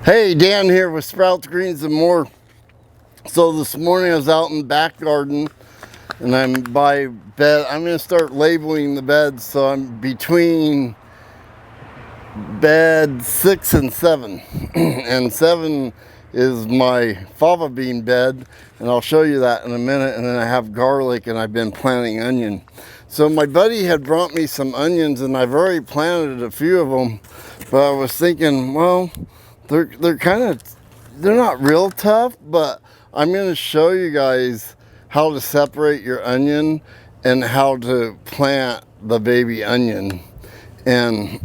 Hey, Dan here with Sprouts, Greens, and More. So this morning I was out in the back garden and I'm by bed. I'm going to start labeling the beds, so I'm between bed 6 and 7. And 7 is my fava bean bed, and I'll show you that in a minute. And then I have garlic and I've been planting onion. So my buddy had brought me some onions and I've already planted a few of them, but I was thinking, well, they're kind of, they're not real tough, but I'm going to show you guys how to separate your onion and how to plant the baby onion. And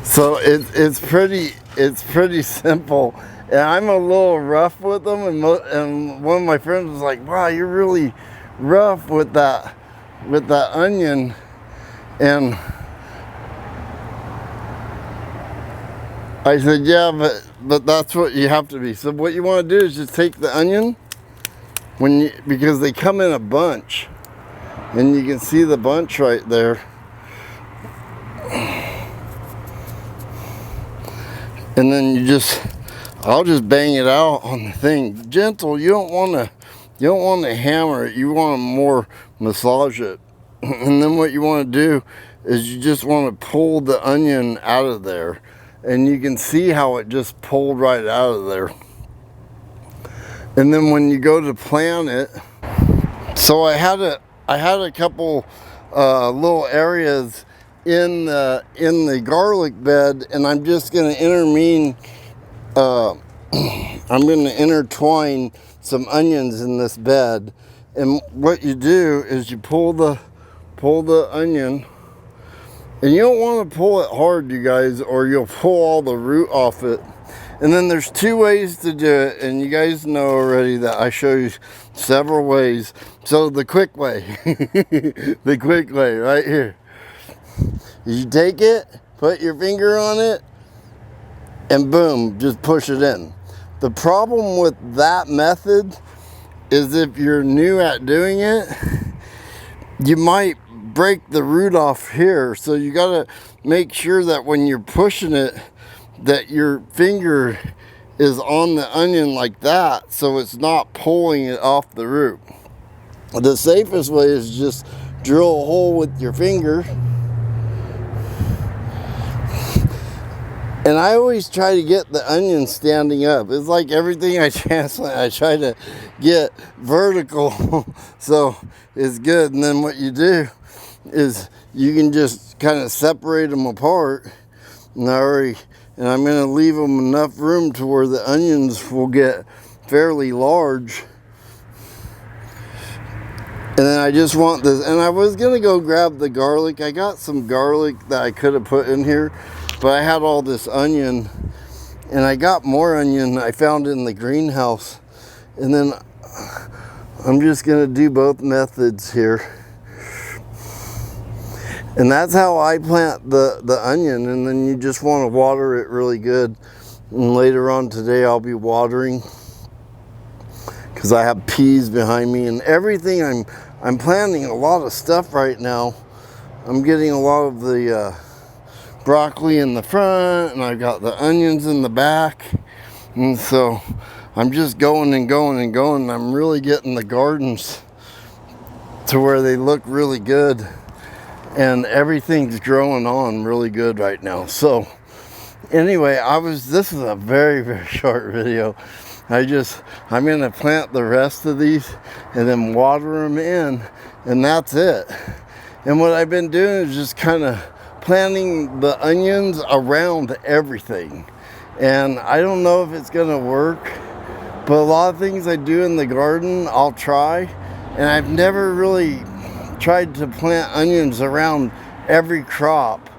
so it's pretty simple. And I'm a little rough with them, and one of my friends was like, wow, you're really rough with that onion. And I said, yeah, but that's what you have to be. So what you want to do is just take the onion, because they come in a bunch, and you can see the bunch right there. And then I'll just bang it out on the thing, gentle. You don't want to hammer it. You want to more massage it. And then what you want to do is you just want to pull the onion out of there. And you can see how it just pulled right out of there. And then when you go to plant it, so I had a couple little areas in the garlic bed, and I'm just going to I'm going to intertwine some onions in this bed. And what you do is you pull the onion. And you don't want to pull it hard, you guys, or you'll pull all the root off it. And then there's two ways to do it, and you guys know already that I show you several ways. So the quick way, the quick way right here, is you take it, put your finger on it, and boom, just push it in. The problem with that method is if you're new at doing it, you might break the root off here. So you got to make sure that when you're pushing it, that your finger is on the onion like that, so it's not pulling it off the root. The safest way is just drill a hole with your finger. And I always try to get the onion standing up. It's like everything I transplant, I try to get vertical so it's good. And then what you do is you can just kind of separate them apart. And I'm going to leave them enough room to where the onions will get fairly large. And then I just want this, and I was going to go grab the garlic. I got some garlic that I could have put in here, but I had all this onion, and I got more onion I found in the greenhouse. And then I'm just going to do both methods here. And that's how I plant the onion. And then you just want to water it really good. And later on today I'll be watering, because I have peas behind me and everything. I'm planting a lot of stuff right now. I'm getting a lot of the broccoli in the front, and I've got the onions in the back. And so I'm just going and going and going. And I'm really getting the gardens to where they look really good. And everything's growing on really good right now. So anyway, this is a very, very short video. I'm going to plant the rest of these and then water them in, and that's it. And what I've been doing is just kind of planting the onions around everything. And I don't know if it's going to work, but a lot of things I do in the garden, I'll try. And I've never really tried to plant onions around every crop.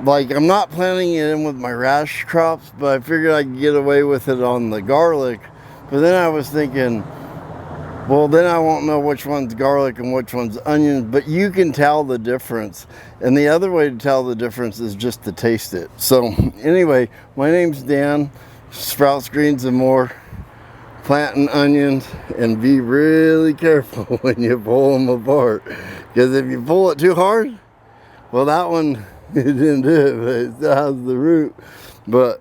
Like, I'm not planting it in with my radish crops, but I figured I could get away with it on the garlic. But then I was thinking, well, then I won't know which one's garlic and which one's onion, but you can tell the difference. And the other way to tell the difference is just to taste it. So anyway, my name's Dan, Sprouts, Greens, and More. Planting onions, and be really careful when you pull them apart, because if you pull it too hard, well, that one It didn't do it, but it still has the root. But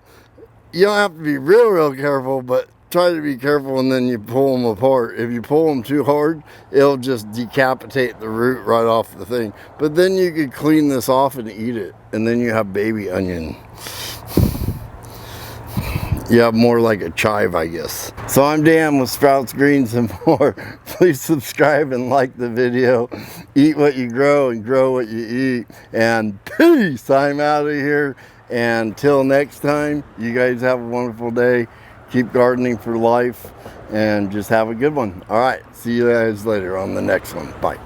you don't have to be real careful, but try to be careful, and then you pull them apart. If you pull them too hard, it'll just decapitate the root right off the thing. But then you could clean this off and eat it, and then you have baby onion. You have more like a chive, I guess. So I'm Dan with Sprouts, Greens, and More. Please subscribe and like the video. Eat what you grow and grow what you eat. And peace! I'm out of here. And until next time, you guys have a wonderful day. Keep gardening for life and just have a good one. All right, see you guys later on the next one. Bye.